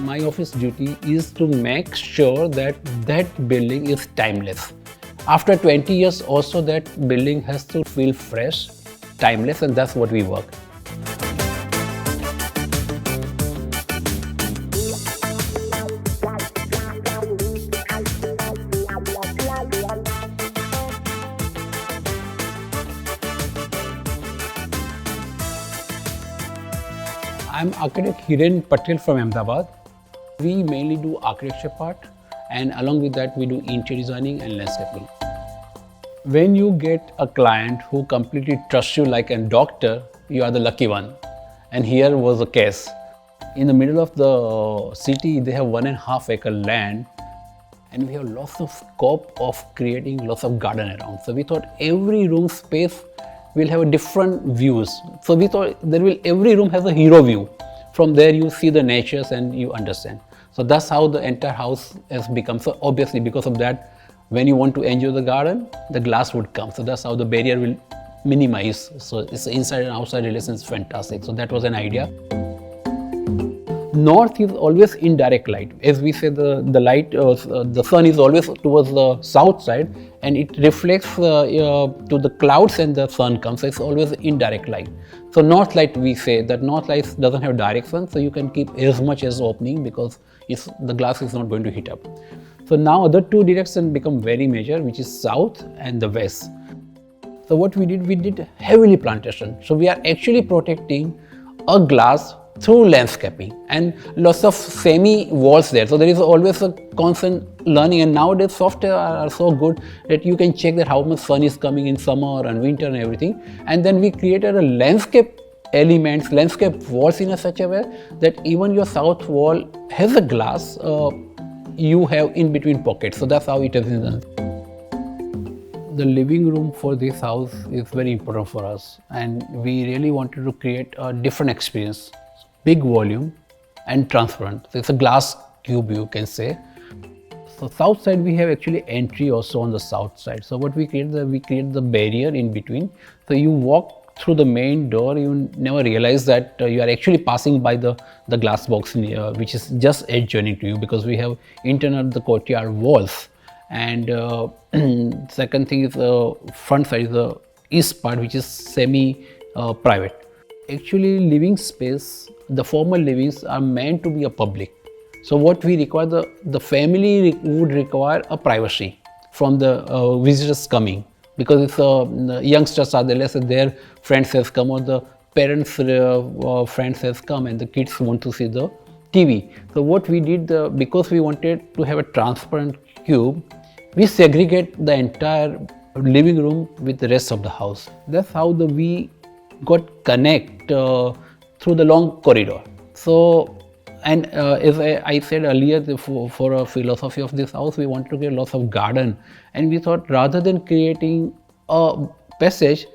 My office duty is to make sure that that building is timeless. After 20 years also, that building has to feel fresh, timeless, and that's what we work. I'm architect Hiren Patel from Ahmedabad. We mainly do architecture part, and along with that we do interior designing and landscaping. When you get a client who completely trusts you like a doctor, you are the lucky one. And here was the case. In the middle of the city, they have 1.5 acre land, and we have lots of scope of creating lots of garden around. So we thought every room space will have a different views. So we thought every room has a hero view. From there you see the natures and you understand. So that's how the entire house has become. So obviously because of that, when you want to enjoy the garden, the glass would come. So that's how the barrier will minimize. So it's inside and outside relation is fantastic. So that was an idea. North is always indirect light. As we say, the light, the sun is always towards the south side, and it reflects to the clouds and the sun comes. So it's always indirect light. So north light, we say that north light doesn't have direct sun, so you can keep as much as opening because the glass is not going to heat up. So now other two directions become very major, which is south and the west. So what we did heavily plantation. So we are actually protecting a glass through landscaping and lots of semi walls there. So there is always a constant learning, and nowadays software are so good that you can check that how much sun is coming in summer and winter and everything. And then we created a landscape elements, landscape walls in such a way that even your south wall has a glass you have in between pockets. So that's how it is done. The living room for this house is very important for us, and we really wanted to create a different experience. Big volume and transparent. So it's a glass cube, you can say. So south side we have actually entry also on the south side. So what we create the barrier in between. So you walk through the main door, you never realize that you are actually passing by the glass box which is just adjoining to you, because we have internal the courtyard walls. And second thing is front side is the east part, which is semi private. Actually, living space, the formal livings are meant to be a public. So what we require, the family would require a privacy from the visitors coming, because if the youngsters are there, let's say their friends has come or the parents' friends has come and the kids want to see the TV. So what we did, because we wanted to have a transparent cube, we segregate the entire living room with the rest of the house. That's how we got connect through the long corridor. So, and as I said earlier, for a philosophy of this house, we want to get lots of garden, and we thought rather than creating a passage,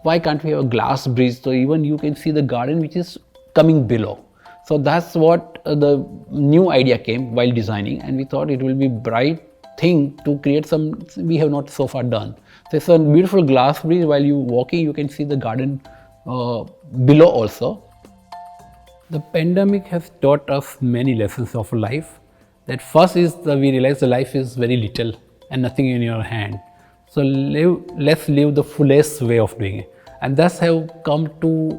why can't we have a glass bridge so even you can see the garden which is coming below. So that's what the new idea came while designing, and we thought it will be bright thing to create some we have not so far done. So it's a beautiful glass bridge. While you walking, you can see the garden below also. The pandemic has taught us many lessons of life. That first is that we realize the life is very little and nothing in your hand. So let's live the fullest way of doing it. And that's how come to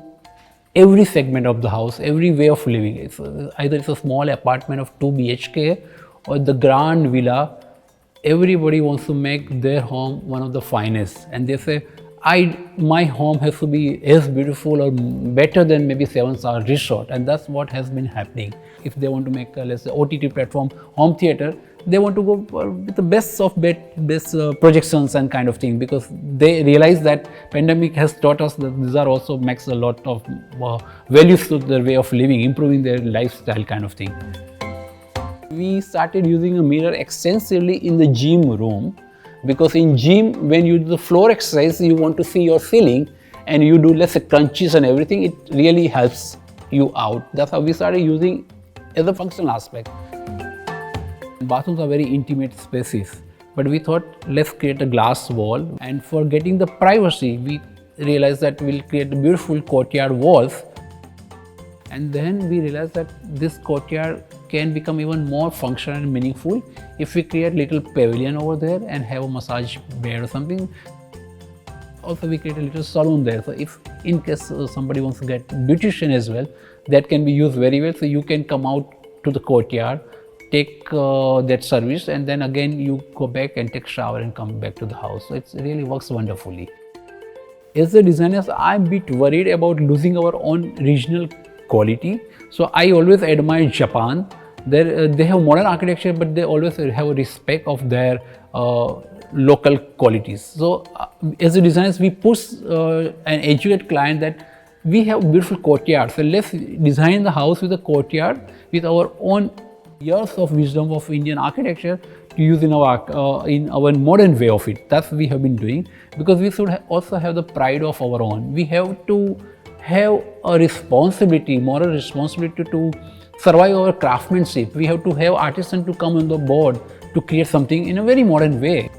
every segment of the house, every way of living. Either it's a small apartment of 2 BHK or the grand villa. Everybody wants to make their home one of the finest, and they say, my home has to be as beautiful or better than maybe 7-star resort, and that's what has been happening. If they want to make let's say OTT platform home theater, they want to go with the best of best projections and kind of thing, because they realize that pandemic has taught us that these are also makes a lot of values to their way of living, improving their lifestyle kind of thing. We started using a mirror extensively in the gym room, because in gym, when you do the floor exercise, you want to see your ceiling, and you do let's say crunches and everything, it really helps you out. That's how we started using as a functional aspect. Bathrooms are very intimate spaces, but we thought let's create a glass wall, and for getting the privacy, we realized that we'll create beautiful courtyard walls. And then we realized that this courtyard can become even more functional and meaningful if we create little pavilion over there and have a massage bed or something. Also, we create a little salon there. So if in case somebody wants to get beautician as well, that can be used very well. So you can come out to the courtyard, take that service, and then again you go back and take shower and come back to the house. So it really works wonderfully. As the designers, I'm a bit worried about losing our own regional quality. So I always admire Japan. They have modern architecture, but they always have a respect of their local qualities. So as the designers, we push and educate client that we have beautiful courtyards. So let's design the house with a courtyard with our own years of wisdom of Indian architecture to use in our modern way of it. That's what we have been doing, because we should also have the pride of our own. We have to have a responsibility, moral responsibility to survive our craftsmanship. We have to have artisans to come on the board to create something in a very modern way.